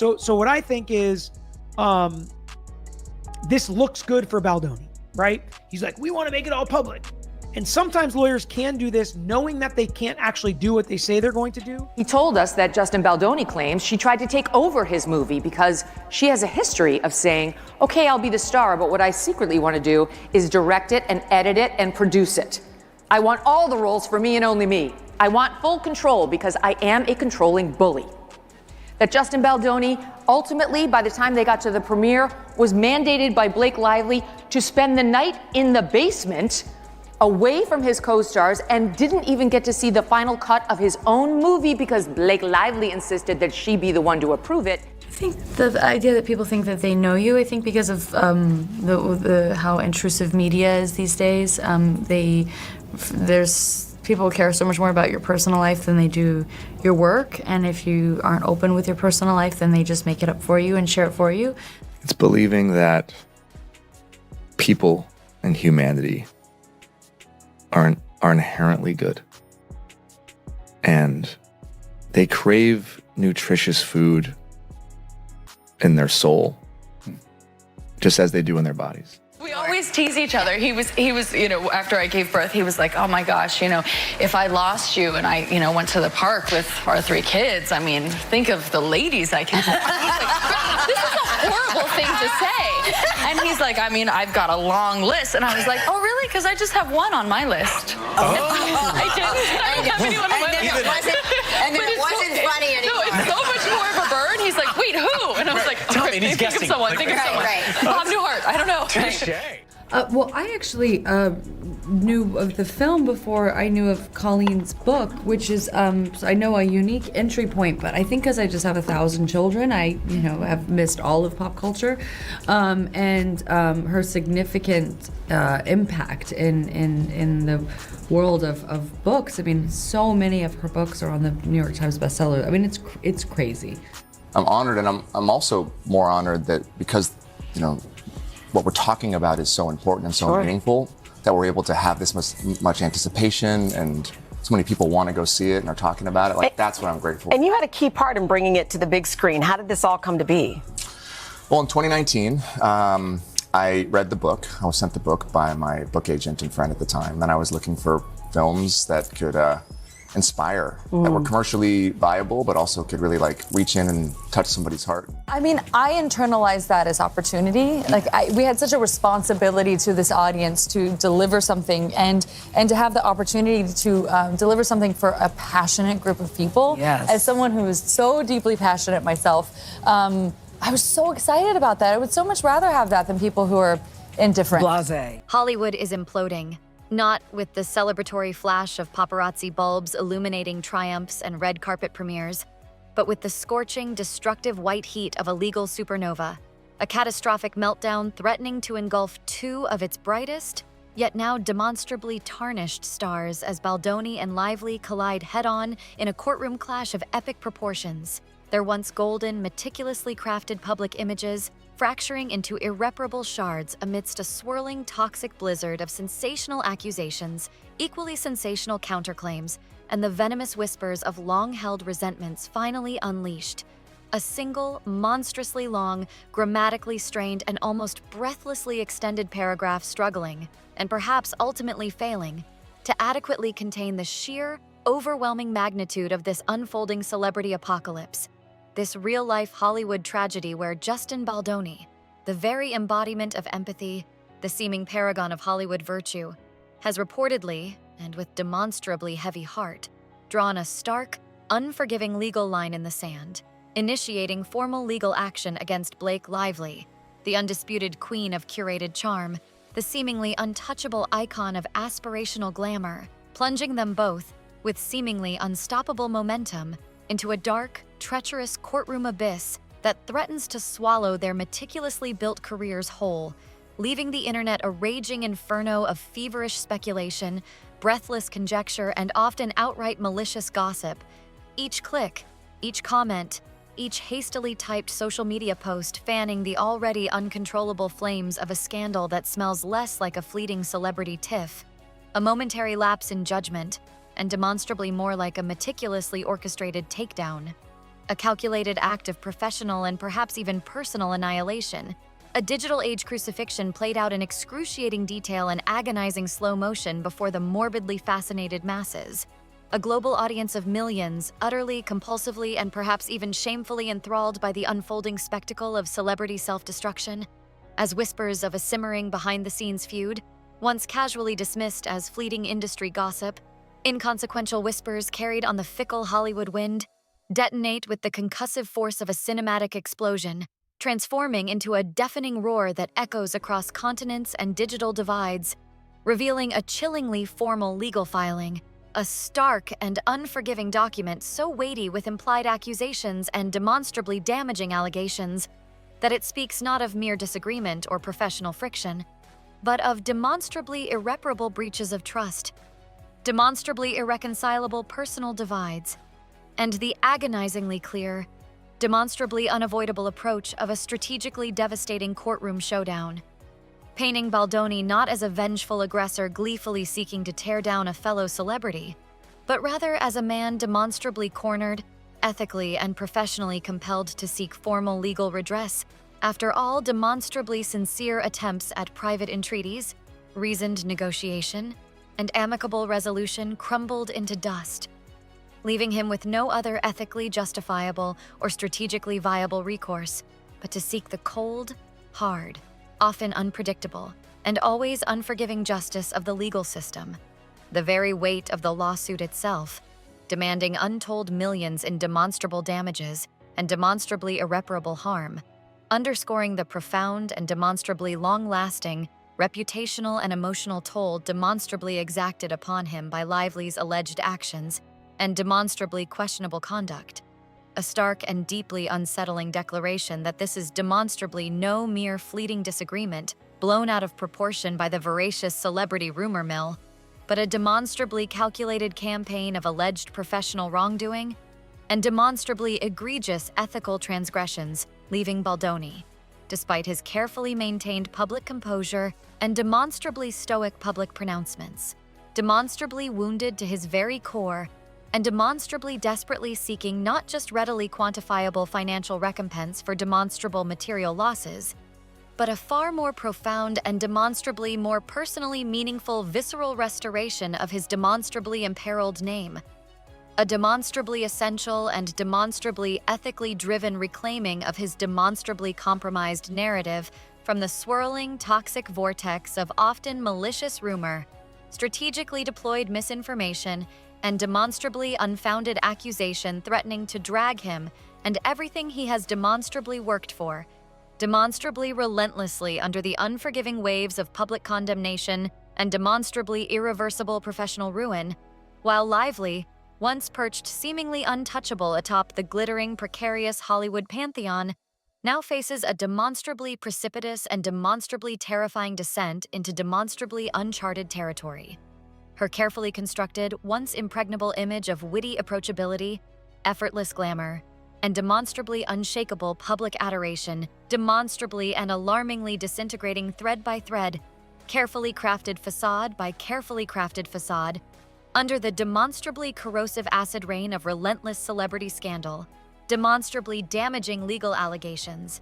So what I think is, this looks good for Baldoni, right? He's like, we want to make it all public. And sometimes lawyers can do this knowing that they can't actually do what they say they're going to do. He told us that Justin Baldoni claims she tried to take over his movie because she has a history of saying, okay, I'll be the star, but what I secretly want to do is direct it and edit it and produce it. I want all the roles for me and only me. I want full control because I am a controlling bully. That Justin Baldoni, ultimately, by the time they got to the premiere, was mandated by Blake Lively to spend the night in the basement away from his co-stars and didn't even get to see the final cut of his own movie because Blake Lively insisted that she be the one to approve it. I think the idea that people think that they know you, I think because of how intrusive media is these days, people care so much more about your personal life than they do your work, and if you aren't open with your personal life, then they just make it up for you and share it for you. It's believing that people and humanity are inherently good, and they crave nutritious food in their soul, just as they do in their bodies. We always tease each other. He was, you know, after I gave birth, he was like, oh my gosh, you know, if I lost you and I, you know, went to the park with our 3 kids, I mean, think of the ladies I can. Like, this is a horrible thing to say. And he's like, I mean, I've got a long list. And I was like, oh really? Because I just have 1 on my list. I don't have anyone on my list. And then it wasn't funny anymore. No, it's so much more of a burn. He's like, wait, who? And I was like, think of someone, think of someone. Bob Newhart, I don't know. Well, I actually knew of the film before I knew of Colleen's book, which is, I know, a unique entry point, but I think because I just have 1,000 children, I, have missed all of pop culture, and her significant impact in the world of books. I mean, so many of her books are on the New York Times bestseller. I mean, it's crazy. I'm honored, and I'm also more honored that because, what we're talking about is so important and so meaningful, that we're able to have this much anticipation, and so many people want to go see it and are talking about it. Like, that's what I'm grateful for. And you had a key part in bringing it to the big screen. How did this all come to be? Well, in 2019, I read the book. I was sent the book by my book agent and friend at the time, and I was looking for films that could inspire, that were commercially viable, but also could really reach in and touch somebody's heart. I mean, I internalized that as opportunity. We had such a responsibility to this audience to deliver something and to have the opportunity to deliver something for a passionate group of people. Yes. As someone who is so deeply passionate myself, I was so excited about that. I would so much rather have that than people who are indifferent. Blasé. Hollywood is imploding. Not with the celebratory flash of paparazzi bulbs illuminating triumphs and red carpet premieres, but with the scorching, destructive white heat of a legal supernova, a catastrophic meltdown threatening to engulf 2 of its brightest, yet now demonstrably tarnished stars as Baldoni and Lively collide head-on in a courtroom clash of epic proportions, their once golden, meticulously crafted public images fracturing into irreparable shards amidst a swirling, toxic blizzard of sensational accusations, equally sensational counterclaims, and the venomous whispers of long-held resentments finally unleashed. A single, monstrously long, grammatically strained, and almost breathlessly extended paragraph struggling, and perhaps ultimately failing, to adequately contain the sheer, overwhelming magnitude of this unfolding celebrity apocalypse. This real-life Hollywood tragedy where Justin Baldoni, the very embodiment of empathy, the seeming paragon of Hollywood virtue, has reportedly, and with demonstrably heavy heart, drawn a stark, unforgiving legal line in the sand, initiating formal legal action against Blake Lively, the undisputed queen of curated charm, the seemingly untouchable icon of aspirational glamour, plunging them both, with seemingly unstoppable momentum, into a dark, treacherous courtroom abyss that threatens to swallow their meticulously built careers whole, leaving the internet a raging inferno of feverish speculation, breathless conjecture, and often outright malicious gossip. Each click, each comment, each hastily typed social media post fanning the already uncontrollable flames of a scandal that smells less like a fleeting celebrity tiff, a momentary lapse in judgment, and demonstrably more like a meticulously orchestrated takedown. a calculated act of professional and perhaps even personal annihilation. A digital age crucifixion played out in excruciating detail and agonizing slow motion before the morbidly fascinated masses. A global audience of millions, utterly, compulsively, and perhaps even shamefully enthralled by the unfolding spectacle of celebrity self-destruction. As whispers of a simmering behind-the-scenes feud, once casually dismissed as fleeting industry gossip, inconsequential whispers carried on the fickle Hollywood wind, detonate with the concussive force of a cinematic explosion, transforming into a deafening roar that echoes across continents and digital divides, revealing a chillingly formal legal filing, a stark and unforgiving document so weighty with implied accusations and demonstrably damaging allegations that it speaks not of mere disagreement or professional friction, but of demonstrably irreparable breaches of trust, demonstrably irreconcilable personal divides, and the agonizingly clear, demonstrably unavoidable approach of a strategically devastating courtroom showdown, painting Baldoni not as a vengeful aggressor gleefully seeking to tear down a fellow celebrity, but rather as a man demonstrably cornered, ethically and professionally compelled to seek formal legal redress after all demonstrably sincere attempts at private entreaties, reasoned negotiation, and amicable resolution crumbled into dust, leaving him with no other ethically justifiable or strategically viable recourse but to seek the cold, hard, often unpredictable, and always unforgiving justice of the legal system, the very weight of the lawsuit itself, demanding untold millions in demonstrable damages and demonstrably irreparable harm, underscoring the profound and demonstrably long-lasting reputational and emotional toll demonstrably exacted upon him by Lively's alleged actions and demonstrably questionable conduct. A stark and deeply unsettling declaration that this is demonstrably no mere fleeting disagreement blown out of proportion by the voracious celebrity rumor mill, but a demonstrably calculated campaign of alleged professional wrongdoing and demonstrably egregious ethical transgressions, leaving Baldoni, despite his carefully maintained public composure and demonstrably stoic public pronouncements, demonstrably wounded to his very core and demonstrably desperately seeking not just readily quantifiable financial recompense for demonstrable material losses, but a far more profound and demonstrably more personally meaningful visceral restoration of his demonstrably imperiled name, a demonstrably essential and demonstrably ethically driven reclaiming of his demonstrably compromised narrative from the swirling, toxic vortex of often malicious rumor, strategically deployed misinformation, and demonstrably unfounded accusation threatening to drag him and everything he has demonstrably worked for, demonstrably relentlessly under the unforgiving waves of public condemnation and demonstrably irreversible professional ruin, while Lively, once perched seemingly untouchable atop the glittering, precarious Hollywood pantheon, now faces a demonstrably precipitous and demonstrably terrifying descent into demonstrably uncharted territory. Her carefully constructed, once impregnable image of witty approachability, effortless glamour, and demonstrably unshakable public adoration, demonstrably and alarmingly disintegrating thread by thread, carefully crafted facade by carefully crafted facade, under the demonstrably corrosive acid rain of relentless celebrity scandal, demonstrably damaging legal allegations,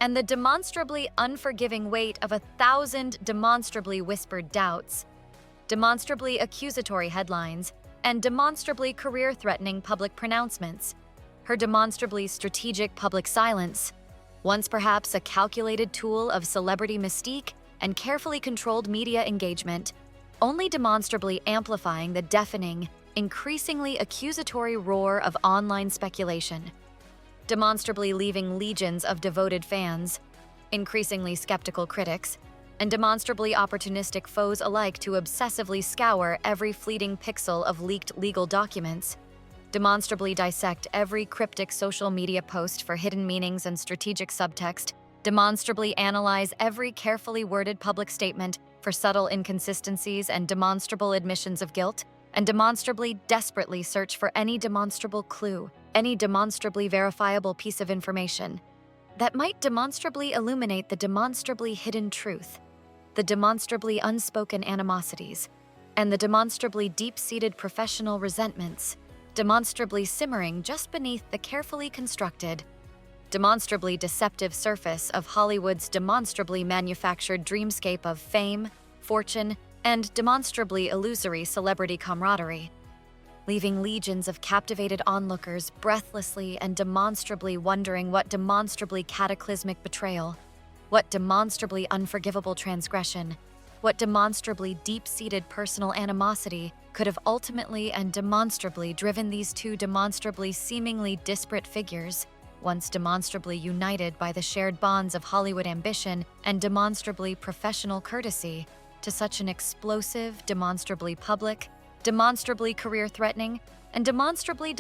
and the demonstrably unforgiving weight of 1,000 demonstrably whispered doubts, demonstrably accusatory headlines, and demonstrably career-threatening public pronouncements, her demonstrably strategic public silence, once perhaps a calculated tool of celebrity mystique and carefully controlled media engagement, only demonstrably amplifying the deafening, increasingly accusatory roar of online speculation, demonstrably leaving legions of devoted fans, increasingly skeptical critics, and demonstrably opportunistic foes alike to obsessively scour every fleeting pixel of leaked legal documents, demonstrably dissect every cryptic social media post for hidden meanings and strategic subtext, demonstrably analyze every carefully worded public statement for subtle inconsistencies and demonstrable admissions of guilt, and demonstrably desperately search for any demonstrable clue, any demonstrably verifiable piece of information that might demonstrably illuminate the demonstrably hidden truth, the demonstrably unspoken animosities, and the demonstrably deep-seated professional resentments, demonstrably simmering just beneath the carefully constructed, demonstrably deceptive surface of Hollywood's demonstrably manufactured dreamscape of fame, fortune, and demonstrably illusory celebrity camaraderie, leaving legions of captivated onlookers breathlessly and demonstrably wondering what demonstrably cataclysmic betrayal, what demonstrably unforgivable transgression, what demonstrably deep-seated personal animosity could have ultimately and demonstrably driven these two demonstrably seemingly disparate figures, once demonstrably united by the shared bonds of Hollywood ambition and demonstrably professional courtesy, to such an explosive, demonstrably public, demonstrably career-threatening, and demonstrably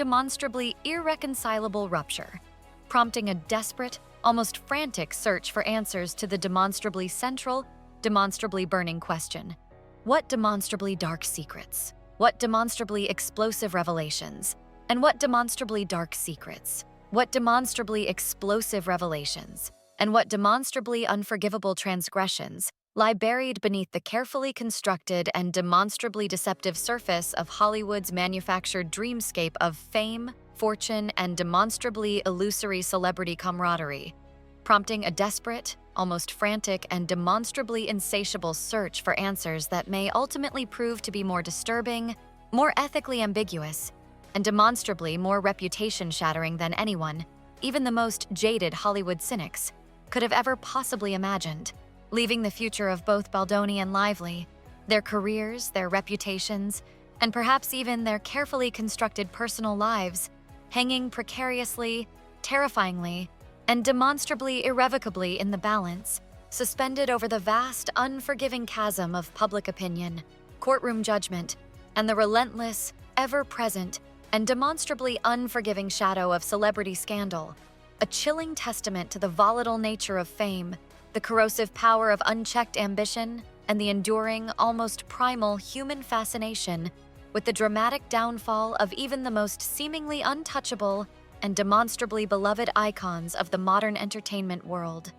irreconcilable rupture, prompting a desperate, almost frantic search for answers to the demonstrably central, demonstrably burning question. What demonstrably dark secrets? What demonstrably explosive revelations? And what demonstrably dark secrets? What demonstrably explosive revelations? And what demonstrably unforgivable transgressions lie buried beneath the carefully constructed and demonstrably deceptive surface of Hollywood's manufactured dreamscape of fame, fortune, and demonstrably illusory celebrity camaraderie, prompting a desperate, almost frantic, and demonstrably insatiable search for answers that may ultimately prove to be more disturbing, more ethically ambiguous, and demonstrably more reputation-shattering than anyone, even the most jaded Hollywood cynics, could have ever possibly imagined, leaving the future of both Baldoni and Lively, their careers, their reputations, and perhaps even their carefully constructed personal lives, hanging precariously, terrifyingly, and demonstrably irrevocably in the balance, suspended over the vast, unforgiving chasm of public opinion, courtroom judgment, and the relentless, ever-present, and demonstrably unforgiving shadow of celebrity scandal, a chilling testament to the volatile nature of fame, the corrosive power of unchecked ambition, and the enduring, almost primal human fascination with the dramatic downfall of even the most seemingly untouchable and demonstrably beloved icons of the modern entertainment world.